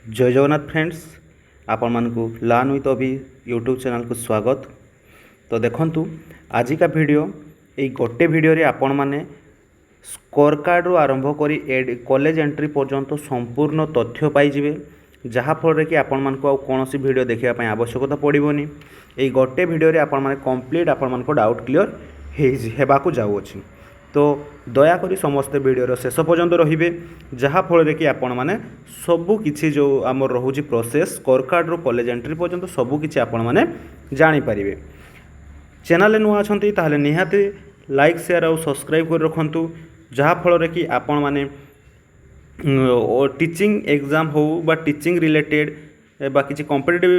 जय जगन्नाथ फ्रेंड्स आपण मानकु learn with अभि यूट्यूब चैनल को स्वागत। तो देखंतु आजिका वीडियो यही गोटे वीडियो रे आपण माने स्कोर कार्ड रु आरंभ करी कॉलेज एंट्री पर्यंत संपूर्ण तथ्य पाइबे, जहाँफल कि आपण मानकु आ कोनोसी वीडियो देखिया पय आवश्यकता पड़िबोनी। यही गोटे वीडियो रे आपण माने कंप्लीट आपण मानको डाउट क्लियर हेबाकु जाउछि। तो दयाकोरी समस्ते वीडियो शेष पर्यंत रहिबे, जहाँफल कि आपण माने सबु किछि जो आमर रहुछि प्रोसेस स्कोर कार्ड रो कॉलेज एंट्री पर्यंत सबु किछि आपण माने जानि परिबे। चैनल नुआ अछंती ताहले निहाती लाइक शेयर और सब्सक्राइब कर रखंतु, जहाँफल कि आपण माने टीचिंग एग्जाम हो बा टीचिंग रिलेटेड बा किसी कॉम्पिटिटिव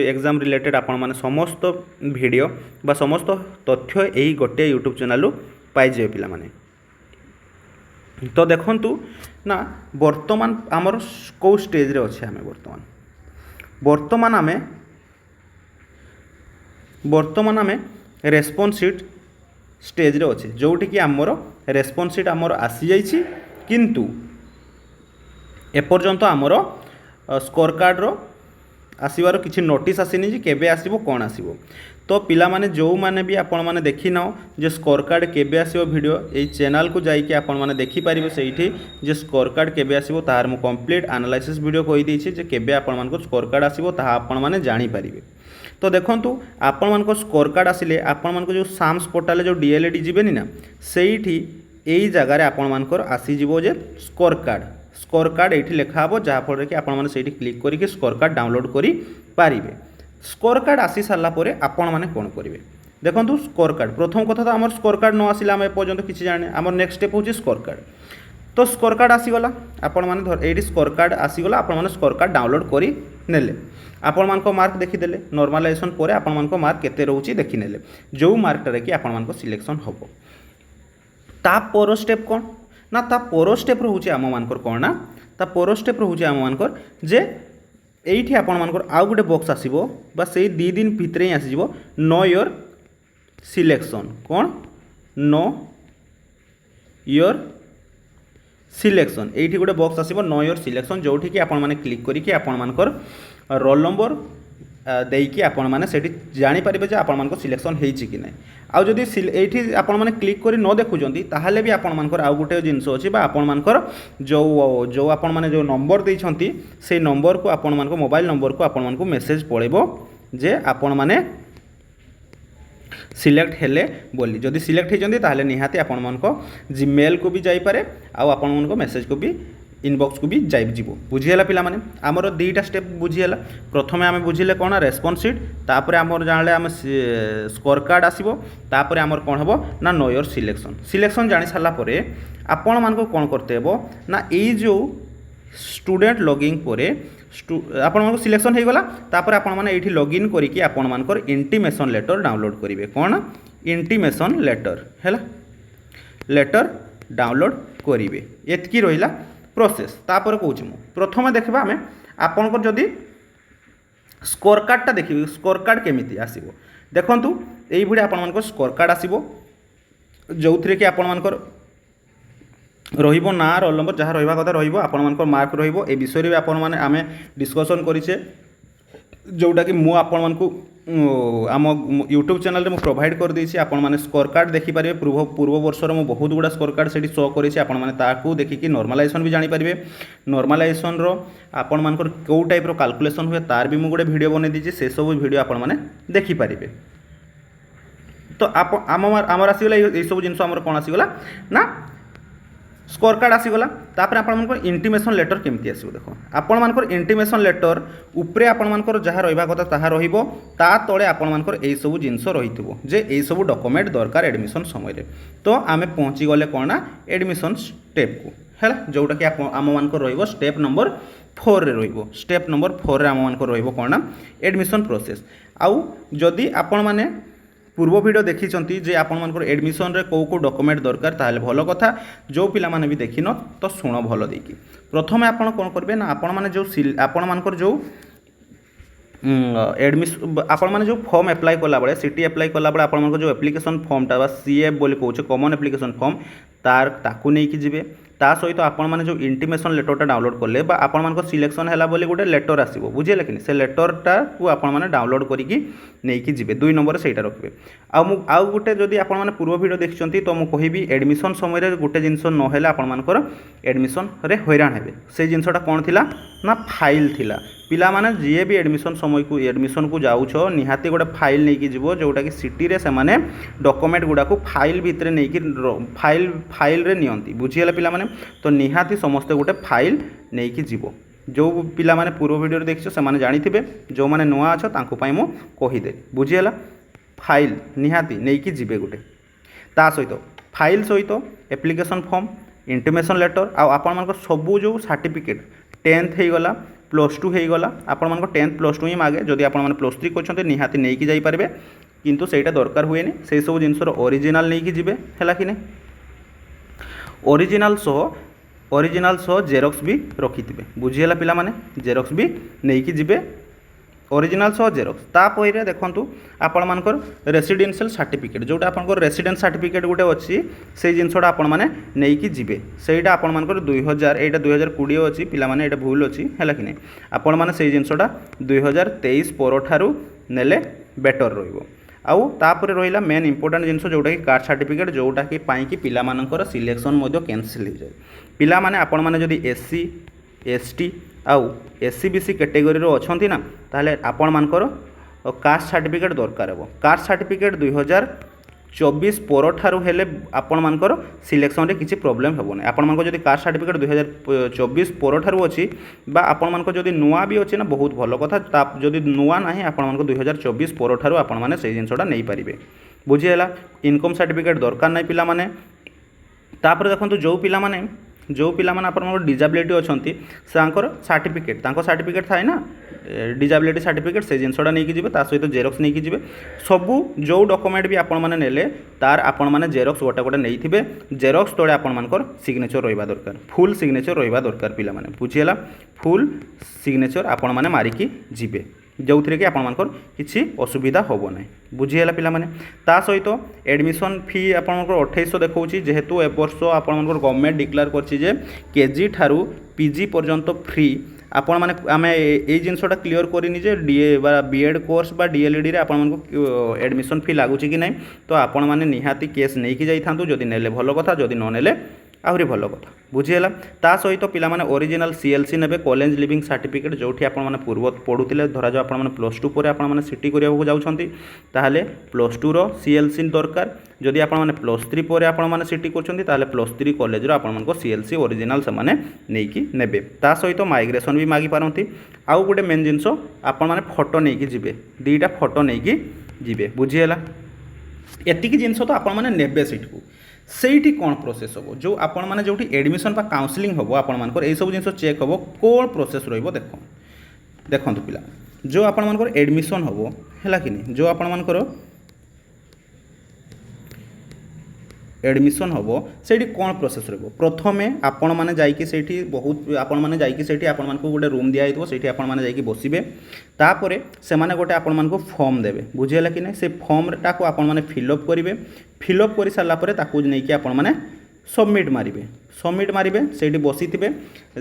एग्जाम रिलेटेड आपण माने समस्त वीडियो बा समस्त तथ्य यही गोटे यूट्यूब चैनल पाइजे पिला माने। तो देखंतु ना वर्तमान आमर को स्टेज रे अच्छे आमे वर्तमान आमे रेस्पॉन्स शीट स्टेज रे अच्छे, जोठी कि आमर रेस्पॉन्स शीट आमर आसी जाइछि, किंतु एपर्यंत आमर स्कोर कार्ड रो आसीबार किसी नोटिस आसीनी जे केबे आसीबो कोन आसीबो। तो पिला माने जो माने भी आपण माने देखि नाओ जे स्कोर कार्ड केबे आसीबो वीडियो एई चैनल को जाई कि आपण माने देखि परिबे। सेठी जे स्कोर कार्ड केबे आसीबो तार मु कंप्लीट एनालिसिस वीडियो कहि दैछि जे केबे आपण मानको स्कोर कार्ड आसीबो ता आपण माने जानि परिबे। तो देखंतु आपण मानको स्कोर कार्ड आसिले आपण मानको जो साम्स पोर्टल जो डीएलएडी जिबेनी ना सेठी एई जगह रे आपण मानकर आसी जिवो जे स्कोर कार्ड ये लिखा हे, जहाँफल कि आपण मैंने क्लिक करके स्कोर कार्ड डाउनलोड करि पारिबे। स्कोर कार्ड आसी सारा पर आपण मैंने कौन करेंगे देखो स्कोर कार्ड प्रथम कथा तो आम स्कोर कार्ड न आसिला आम एपर्यंत किसी जाने आम नेक्स्ट स्टेप हूँ स्कोर कार्ड। तो स्कोर कार्ड आसीगला आपण मैंने ये स्कोर कार्ड आसीगला आपण मैंने स्कोर कार्ड डाउनलोड करि नेले आपण मानको मार्क देखीदेले नॉर्मलाइजेशन पर आपण मानको मार्क केते रहउची देखिनेले जो मार्कटा कि आपण मानको सिलेक्शन हबो। ता पर स्टेप कौन ना ता पर स्टेप रोचे आम मानकर कौन ना ता पर स्टेप रोचे आम मानकर जे एठी आपण मानकर आउ गोटे बॉक्स आसीबो बा सेई 2 दिन भितर ही आसीबो नो योर सिलेक्शन कौन नो योर सिलेक्शन एठी गोटे बॉक्स आसीबो नो योर सिलेक्शन जोठी कि आपण माने क्लिक करिकि आपण मानकर रोल नंबर देकी आपण माने सेठी जानि परिबे जे आपण मानको सिलेक्शन हेइछि कि नै। आ जदि एठी आपण माने क्लिक करी न देखुजंती ताहाले भी आपण मानकर आउ गोटे जिंस अछि बा आपण मानकर जो आपण माने जो नंबर दैछंती से नंबर को आपण मानको मोबाइल नंबर को आपण मानको मेसेज पळेबो जे आपण माने सिलेक्ट हेले बोली। जदि सिलेक्ट हेजंती ताहाले निहाती आपण मानको जीमेल को भी जाई पारे आ आपण मानको मेसेज को भी इनबॉक्स को भी जाइबो। बुझीगला पिला माने आमर 2टा स्टेप बुझीगला। प्रथमे आमे बुझिले कोन रेस्पॉन्स शीट तापर आमर जानले आमे स्कोर कार्ड आसीबो तापर आमर कोन हबो ना नो योर सिलेक्शन जानि साला परे आपण मानको कोन करते हेबो ना एई जो स्टूडेंट लॉगिंग परे आपण मानको सिलेक्शन हे गला तापर आपण माने एठी लॉगिन करी कि आपण मानकर इंटीमेशन लेटर डाउनलोड करिवे कोन इंटीमेशन लेटर हैला लेटर डाउनलोड करिवे। एतकी रहिला प्रोसेस। तापर कहूँ मु प्रथम देखा आम आपंकर जदि स्कोर कार्डटा देखिए स्कोर कार्ड केमिति आसीबो देखंतु एई भडी आपण मानकर स्कोर कार्ड आसीबो जोउथरे कि आपण मानकर रहिबो ना रोल नंबर जहाँ रहिबा कथा रहिबो आपण मानकर मार्क रहिबो। ए विषय रे आपण माने आमे डिस्कशन करिसे जोटा कि मु आपण मानकु आम यूट्यूब चैनल में प्रोवाइड कर देछि। आपण माने स्कोर कार्ड देखि पारे पूर्व वर्षर मु बहुत गुड़ा स्कोर कार्ड सेठी शो करिछि आपण माने ताकू देखिकि नॉर्मलाइजेशन भी जानि पारिबे। नॉर्मलाइजेशन रो आपण मानकर को टाइप रो कैलकुलेशन हुए तार भी मु गोटे वीडियो बनै दिछि से सब वीडियो आपण माने देखि पारिबे। तो आमर आसीगला ए सब जिंस आमर कोन आसीगला ना स्कोर कार्ड आसीगला। तापर आपण मानकर इंटीमेशन लेटर केमती आसीबो देखो आपण मानकर इंटीमेशन लेटर उपरे आपण मानकर जहाँ रहिबा कथा ताहा रहिबो ता तळे आपण मानकर एई सब जिंस रहितबो जे एई सब डॉक्यूमेंट दरकार एडमिशन समय रे। तो आमे पहुंची गले कोना एडमिशन स्टेप को हैला जोटा कि आम मानकर रहिबो स्टेप नंबर 4 रे रहिबो। स्टेप नंबर 4 रे आम मानकर रहिबो कोना एडमिशन प्रोसेस। आउ जदि आपण माने पूर्व वीडियो देखी जे आपण मानकर एडमिशन रे को डॉक्यूमेंट दरकार ताहले भलो कथा जो पिला माने भी देखिन तो सुनो भलो देकी। प्रथमे आपण कोन करबे ना आपण माने जो आपण मानकर जो एडमिशन आपण मैंने जो फॉर्म एप्लाई कला बेले सीटी एप्लाई कला बेले आपण जो एप्लिकेशन फॉर्मटा बा सीएफ बोली कहूँ कॉमन एप्लिकेशन फॉर्म तार ताकू नहीं ଯିବେ ता सहित आपण मैंने जो इंटीमेशन लेटरटा डाउनलोड कले बा आपण मान सिलेक्शन है बोली गोटे लेटर आसो बुझे कि से लेटरटा को आपण मैंने डाउनलोड करके नहीं जी 2 नंबर से रखिए आउ गोटे जदि आपण मैंने पूर्व वीडियो देखते तो मुझे कहबी एडमिशन समय गोटे जिनस नहेले आपण मानकर एडमिशन रे हैरान हेबे से जिनसटा कौन थिला ना फाइल थिला पिला माने जी भी एडमिशन समय को एडमिशन को जाऊछ निहाती गोटे फाइल नहीं जीवो जोटा कि सिटी रे से माने डॉक्यूमेंट गुडा को फाइल भितर नहीं फाइल रे नियंती बुझीगला पिला माने तो निहाती समस्ते गोटे फाइल नहीं जीवो जो पिला माने पूर्व वीडियो देखियो से माने जानिथिबे जो माने नुआ अछ तांको पई मो कहिदे बुझीगला फाइल निहाती नहीं जीवे गोटे ता सहित फाइल सहित एप्लिकेशन फॉर्म इंटीमेशन लेटर आपण मानक सबू जो सर्टिफिकेट 10th हो गला +2 हो गला आपण मानक 10th +2 ही मागे जदि आपण माने +3 करछन्ते निहाती नहीं कि जाई पारबे किंतु सेटा दरकार हुए नहीं से सब जिनसर ओरिजिनल नहीं कि जीवे हैला कि नहीं ओरिजिनल सह जेरॉक्स भी रखिथिबे बुझीगला पिला माने जेरॉक्स भी नहीं कि जीवे ओरिजिनल सह जेरॉक्स तापर देखंतु आपण मानकर रेसिडेंशियल सर्टिफिकेट जोटा आपनकर रेसिडेंस सर्टिफिकेट गोटे अच्छी से जिनसटा आपण माने नहीं कि जीवे सेटा आपण मानकर 2000 एटा 2020 अच्छी पिला माने एटा भूल अच्छी हैला कि नहीं आपण माने से जिनसटा 2023 पर ठारू नेले बेटर रहिबो आउ तापर रहिला मेन इंपोर्टेंट जिनस जोटा कि कास्ट सर्टिफिकेट जोटा कि पाई कि पिला मानकर सिलेक्शन मध्य कैंसिल हो जाए पिला माने आपण माने जदि एससी एसटी आउ एससी बीसी कैटेगरी रो अछंती ना ताले आपण मानकर कास्ट सर्टिफिकेट दरकार हेबो कास्ट सर्टिफिकेट 2024 पर ठारू हेले आपण मानकर सिलेक्शन रे किछि प्रॉब्लम हेबो नै आपण मानकर जदि कास्ट सर्टिफिकेट 2024 पर ठारू अछि बा आपण मानकर जदि नुआ भी अछि ना बहुत भलो कथा जदि नुआ नाही आपण मानकर 2024 पर ठारू आपण माने सेही जिनसटा नै पारिबे बुझिएला इनकम सर्टिफिकेट दरकार नै पिला माने तापर देखंतु जो पिला माने आपण डिजाबिलिटी अछंती सांकर सर्टिफिकेट तांको सर्टिफिकेट थाए ना डिजाबिलिटी सर्टिफिकेट से जिनसटा नहीं जीवे ता सहित जेरॉक्स नहीं जीवे सबू जो डॉक्यूमेंट भी आपण माने नेले तार आपण माने जेरॉक्स गोटे गोटे नहीं थिबे जेरॉक्स तोड़े आपण मानकर सिग्नेचर रहिबा दरकार फुल सिग्नेचर रहिबा दरकार पिला माने बुझिएला फुल सिग्नेचर आपण माने मारिकी जीवे जो थी कि आपर किसी असुविधा हम ना बुझीगला पिला ता सहित एडमिशन फी आपर 2800 देखा जेहेतु ए वर्ष आपर गवर्नमेंट डिक्लेयर कर केजी ठारू पीजी पर्यंत फ्री आपण माने आम ये जिनसटा क्लीयर करनी जे डीए बा बीएड कोर्स बा डीएलईडी रे आपण एडमिशन फी लगुच कि नहीं तो आपण माने निहाती केस नहीं कि जाई थांतु जदि नेले भलो कथा जदि न नेले आहरी भल कथा बुझीगला ता सहित पिला माने ओरिजिनल सीएलसी नेबे कॉलेज लिविंग सर्टिफिकेट जोठी आपण माने पूर्व पढ़ुतिले धरा जो आपण माने +2 पर आपण माने सिटी करिया जाउछंती ताहाले +2 रो सीएलसी दरकार जदि आपण माने +3 पर आपण माने सिटी करछंती ताहाले +3 कॉलेज रो आपण मानको सीएलसी ओरिजिनल से माने नेकी नेबे ता सहित माइग्रेशन भी मागी पारंती आउ गोटे मेन जिंस आपण माने फोटो नेकी जिवे दीटा फोटो नेकी जिवे बुझीगला एतिकी जिंस तो आपण माने नेबे सिटकू सेठी कौन प्रोसेस हम जो आपण मैंने जो एडमिशन बा काउंसलिंग हम आपण मानकर यही सब जिन चेक हम कौन प्रोसेस रहिबो देखो पिला जो आपण मानकर एडमिशन हम है कि नहीं जो आपण मानकर एडमिशन हम से कौन प्रोसेस रहिबो प्रथमे आपण माने जाइकी सेठी बहुत आपण माने जाइकी सेठी आपण मानको गोटे रूम दिया हितो सेठी आपण माने जाइकी बसिबे तापरे से माने गोटे आपण मानको फॉर्म देबे बुझियला कि नहीं से फॉर्म टाको आपण माने फिलअप करिवे फिलअप करि सारला परे ताकू नै कि आपण माने सबमिट मारिबे सेठी बसिथिबे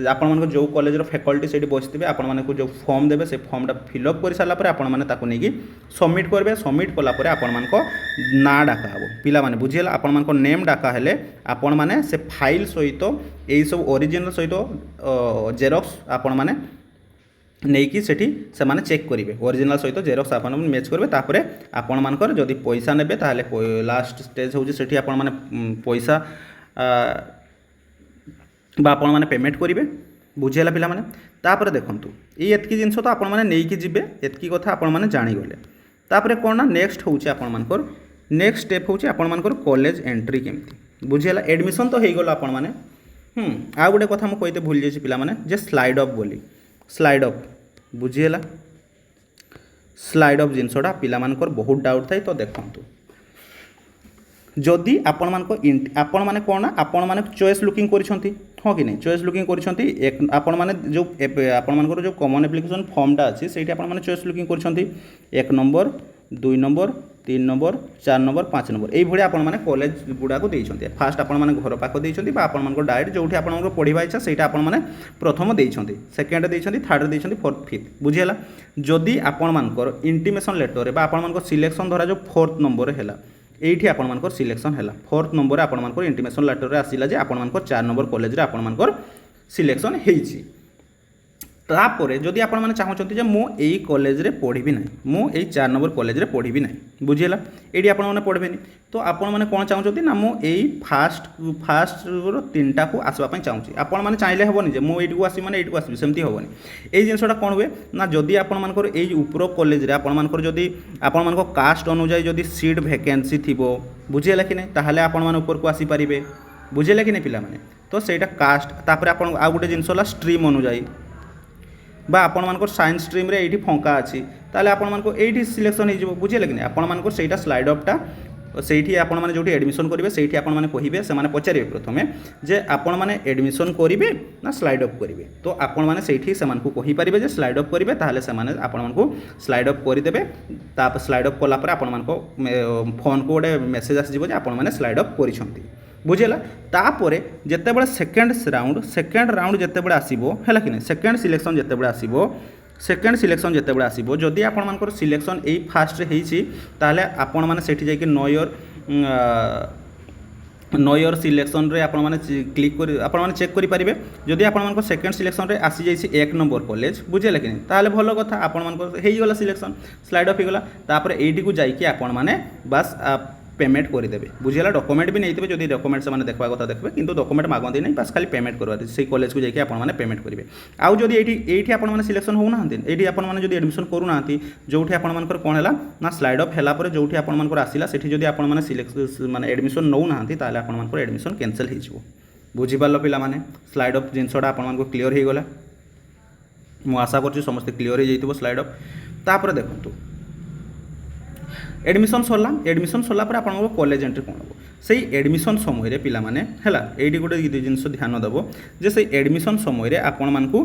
आपण मानको जो कॉलेज रो फैकल्टी सेठी बसिथिबे आपण मानको जो फॉर्म देबे से फॉर्मटा फिलअप करि सारला परे आपण माने ताकू नै कि सबमिट करबे सबमिट कला परे आपण मानको ना डाका हबो पिला माने बुझियला आपण मानको नेम डाका हेले आपण माने से फाइल सहित एई सब ओरिजिनल सहित जेरॉक्स आपण माने नहीं कि सेठी से माने चेक करेंगे ओरिजिनल सहित जेरॉक्स आपण मैच करेंगे तापर आपण मानकर जदि पैसा नेबे ताहले लास्ट स्टेज होची सेठी आपण माने पैसा बा आपण माने पेमेंट करेंगे बुझेला पिला माने तापर देखंतु ये एतकी जिंस तो आपण माने नहीं कि जिबे एतकी कथा आपण माने जानि गले तापर कोन ना नेक्स्ट होची आपण मानकर नेक्स्ट स्टेप होची आपण मानकर कॉलेज एंट्री केमती बुझेला एडमिशन तो हेई गलो आपण माने आ गोटे कथा म कहिते भूल जेछि पिला माने जे स्लाइड अप बोली स्लाइड अप बुझीगला स्लाइड अप जिनसटा पिला मानकर बहुत डाउट थाए तो देखंतु जदि आपण माने कोन आपण माने चॉइस लुकिंग करिसंती हाँ कि नहीं चॉइस लुकिंग करछंती एक आपण माने जो आपण मानकर जो कॉमन एप्लिकेशन फॉर्मटा अछि सेठी आपण माने चॉइस लुकिंग करछंती 1 number 2 number 3 number 4 number 5 number एई भडी आपण माने कॉलेज गुडा को देइछंती फास्ट आपण माने घर पाख देइछंती बा आपण मानकर डायरेक्ट जोठी आपण मानकर पढिबा इच्छा सेटा आपण माने प्रथम देइछंती सेकंड देइछंती थर्ड देइछंती फोर्थ फिफ्थ बुझियला जदी आपण मानकर इंटीमेशन लेटर रे बा आपण मानकर सिलेक्शन धरा जो फोर्थ नंबर रे हैला एठी आपण मानकर सिलेक्शन हैला फोर्थ नंबर आपण मानकर इंटीमेशन लेटर रे आसिला जे आपण मानकर 4 नंबर कॉलेज रे आपण मानकर सिलेक्शन हेइछि तापर जदि आपण माने चाहउछंती जे मो एई कॉलेज रे पढिबी नै मो एई 4 नंबर कॉलेज रे पढिबी नै बुझियला एडी आपण माने पढबेनी तो आपण माने कोन चाहउछंती ना मो एई फास्ट रो तीनटा को आसबा पई चाहउछि आपण माने चाहिले हेबोनी जे मो एडी को आसी माने एडी को आसी सेमती हेबोनी एई जिंसटा कोन हुए ना जदि आपण मानकर एई ऊपर कॉलेज रे आपण मानकर जदि आपण मानको कास्ट अनुसार जदि सीट वैकेंसी थिबो बुझियला कि नै ताहाले आपण माने ऊपर को आसी परिबे बुझियला कि नै पिला माने तो सेटा कास्ट तापर आपण आ गुटे जिंसला स्ट्रीम अनुसार बा आपण मानकर साइंस स्ट्रीम रे एठी फंका अछि ताले आपण मानको एठी सिलेक्शन हे जिवो बुझिले कि नै आपण मानकर सेटा स्लाइड अप टा सेठी आपण माने जोठी एडमिशन करिवे सेठी आपण माने कहिबे से माने पचारिबे प्रथमे जे आपण माने एडमिशन करिवे ना स्लाइड अप करिवे तो आपण माने सेठी से मानको कहि परिबे जे स्लाइड अप करिवे ताले से माने आपण मानको स्लाइड अप करि देबे ताप स्लाइड अप कोला पर आपण मानको फोन को ओडे मेसेज आसी जिवो जे आपण माने स्लाइड अप करिसंती बुझेला तापर जितेबाला सेकेंड राउंड जितेबाला आसीबो हैला कि नै सेकेंड सिलेक्शन जितेबाला आसीबो सेकेंड सिलेक्शन जितेबाला आसीबो जदि आपण मानकर सिलेक्शन एई फास्ट रे हेइछि ताले आपण माने सेठी जाई कि नो इयर सिलेक्शन रे आपण माने क्लिक करि आपण माने चेक करि परिबे जदि आपण मानकर सेकेंड सिलेक्शन रे आसी जाइछि 1 नंबर कॉलेज बुझेला कि नै ताले भलो कथा आपण मानकर हेइ गला सिलेक्शन स्लाइड अप हे गला तापर एडी को जाई कि आपण माने बस पेमेंट करदेवे बुझेगा डॉक्यूमेंट भी नहीं थे जब डॉक्यूमेंट से देखा कथा देखते किंतु डॉक्यूमेंट मागती नहीं बस खाली पेमेंट करवार से कॉलेज को जाकि आपने पेमेंट करेंगे आउ जब ये आपने सिलेक्शन होना ये आपने जो एडमिशन करूना जो आपर कौन है ना स्लाइड अप है जो आपर आसला से जब आपने सिलेक्शन माने एडमिशन नौना आपर एडमिशन कैंसल हो बुझीपार पे स्लाइड अप जिनसा आपको क्लीयर हो गला मुझे आशा कर समस्ते क्लीयर हो स्लाइड अप तापर देखो एडमिशन सरला पर आपन कॉलेज एंट्री कौन हम से एडमिशन समय पिला माने हैला एडी गोटे जिनस ध्यान देव जे से एडमिशन समय आपण मानकू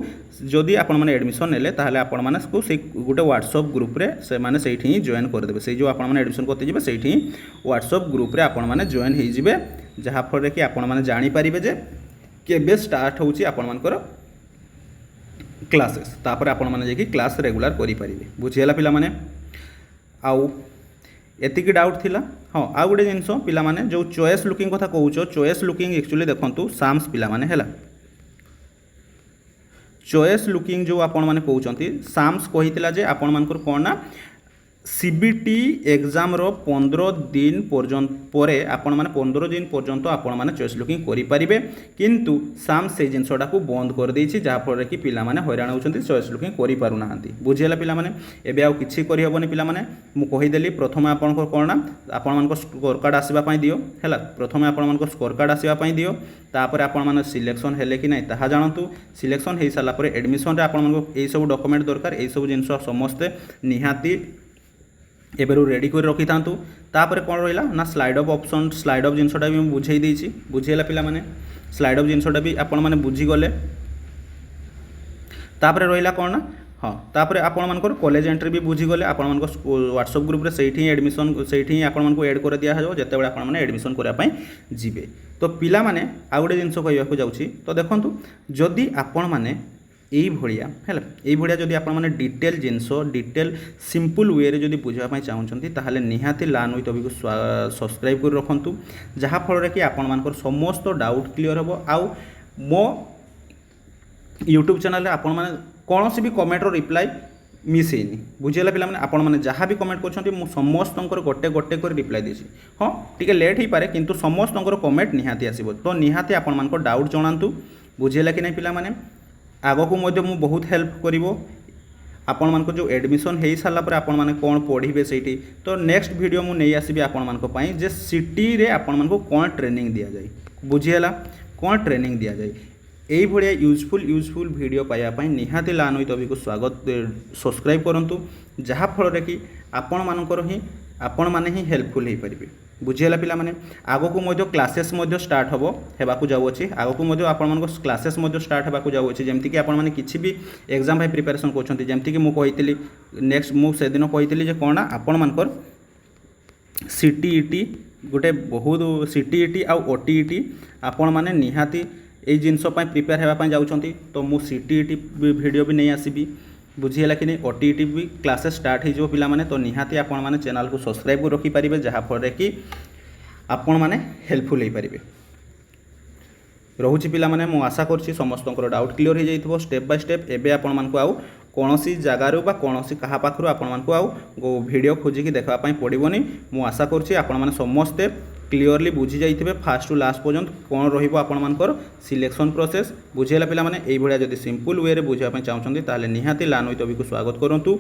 जदि आपण माने एडमिशन नेले ताहले आपण माने को से गोटे व्हाट्सएप ग्रुप रे से माने सेठी ही जॉइन कर देबे से जो आपण माने एडमिशन करते जिबे सेठी व्हाट्सएप ग्रुप रे आपण माने जॉइन हे जिबे जहा फर कि आपण माने जानि परिबे जे केबे स्टार्ट होउची आपण मानकर क्लासेस तापर आपण माने जे कि क्लास रेगुलर करि परिबे बुझियला पिला माने आउ एतिक डाउट थिला हाँ आउ गोटे जिनस पिला माने जो चॉइस लुकिंग कथा कहूचो चॉइस लुकिंग एक्चुअली देखंतु साम्स पिला माने हैला चॉइस लुकिंग जो आपण माने कहउचंती साम्स कहितला जे आपण मानकर कोन ना सीबीटी एग्जाम रो 15 दिन पर्यंत परे आपण माने 15 दिन पर्यंत आपण माने चॉइस लुकिंग करि परिबे किंतु साम से जिनसटा को बंद कर देछि जहा फर कि पिला माने हैरान होचंती चॉइस लुकिंग करि पारु नाहंती बुझियला पिला माने एबे आ किछि करि हबनी पिला माने मु कहि देली प्रथम आपण को कोन ना आपण मान को स्कोर कार्ड आसीबा पई दियो हैला प्रथम आपण मान को स्कोर कार्ड आसीबा पई दियो तापर आपण माने सिलेक्शन हेले कि नै ताहा जानतु सिलेक्शन हे साला पर एडमिशन रे आपण मान को एई सब डॉक्यूमेंट दरकार एई सब जिनस समस्त निहाती एबेरु रेडी कर रखी था तापर कौन रहा ना slide up option slide up जिनसटा भी बुझे देछि बुझेला पिला माने स्लाइड अप जिनसटा भी आपण माने बुझीगले तापर रहा कौन ना हाँ तापर आपण मानकर कॉलेज एंट्री भी बुझीगले आपण मानकर व्हाट्सएप ग्रुप रे सेठी एडमिशन सेठी आपण मानकर ऐड कर दिया हो जते बेले आपण माने एडमिशन करिया पई जिवे तो पिला माने आ गुटे जिंस कहया जाउछि तो देखंतु जदि आपण माने यही भाया है भाया जदि आप डिटेल जिनस डिटेल सिंपल वे रे जदि बुझापी चाहूँगी ताहले निहाती लार्न विथ अभी को सब्सक्राइब कर रखु जहाँफल कि आपण मानकर समस्त डाउट क्लियर हम आउ मो यूट्यूब चैनल आपण माने कौन भी कमेंट रिप्लाई मिस होनी बुझेगा पिला माने आपण माने जहाँ भी कमेंट कर समस्त गोटे गोटे कर रिप्लाई देछि हाँ टी लेट हो पारे किंतु समस्त कमेंट निहाती आसो तो निहाती आपण मानकर डाउट जनातु बुझेगा कि नहीं पिला माने आगको मध्य मु बहुत हेल्प करिवो आपण मानको जो एडमिशन हे साला पर आपण माने कोन पढिबे सेठी तो नेक्स्ट वीडियो मु नै आसीबे आपण मानको पई जे सिटी रे आपण मानको कोन ट्रेनिंग दिया जाय बुझियला कोन ट्रेनिंग दिया जाय एई भडिया यूजफुल वीडियो पाया पई निहाती लान होई तभी को स्वागत सब्सक्राइब करंतु जहा फल रे कि आपण मानकर ही आपण माने ही हेल्पफुल हे परिबे। बुझीगला पिला माने आगकू मध्य क्लासेस मध्य स्टार्ट हबो हेबाकू जाउछि आगकू मध्य आपण मानको क्लासेस मध्य स्टार्ट हेबाकू जाउछि जेमति कि आपण माने किछि भी एग्जाम भाई प्रिपरेशन करछन्ती जेमति कि मु कहितली नेक्स्ट मु से दिन कहितली जे कोना आपण मानकर सीटीईटी गोटे बहुत सीटीईटी आ ओटीईटी आपण माने निहाती ए जिनस पय प्रिपेयर हेबा पय जाउछन्ती तो मु सीटीईटी वीडियो भी नहीं आसीबी बुझीगला कि नहीं ओटीईटी भी क्लासेस स्टार्ट हो पिला माने तो निहाती आपण माने चैनल को सब्सक्राइब कर रखि पारिबे जहा फल कि आपण माने हेल्पफुल हो पारिबे रहुछि पिला माने मु आशा करछि समस्तଙ୍କର डाउट क्लियर हो जाइथिबो स्टेप बाय स्टेप एबे आपण मानको आउ कोनोसी जगारु बा कोनोसी कहा पाखरु आपण मानको आउ वीडियो खोजिकी देखबा पय पड़िबोनी मु आशा करछि आपण माने समस्ते क्लियरली बुझी जाइथिबे फास्ट टू लास्ट पर्यंत कोन रहिबो आपण मानकर सिलेक्शन प्रोसेस बुझेला पिला माने एई भलिया जदी सिंपल वे रे बुझिया पय चाहउछन्ती ताले निहाती लान विथ को स्वागत करंतु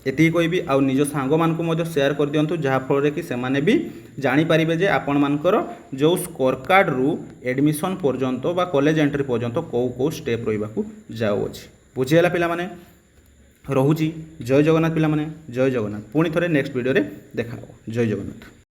एति कहबी आ निज सांग मानकु मध्य शेयर कर दियंतु जहा फल रे कि से माने भी जानि परिबे जे आपण मानकर जो स्कोर कार्ड रु एडमिशन पर्यंत बा कॉलेज एंट्री पर्यंत को स्टेप रहिबाकू जाउ अछि बुझेला पिला माने रहुछि जय जगन्नाथ पिला माने जय जगन्नाथ पुणी थरे नेक्स्ट वीडियो रे देखा जय जगन्नाथ।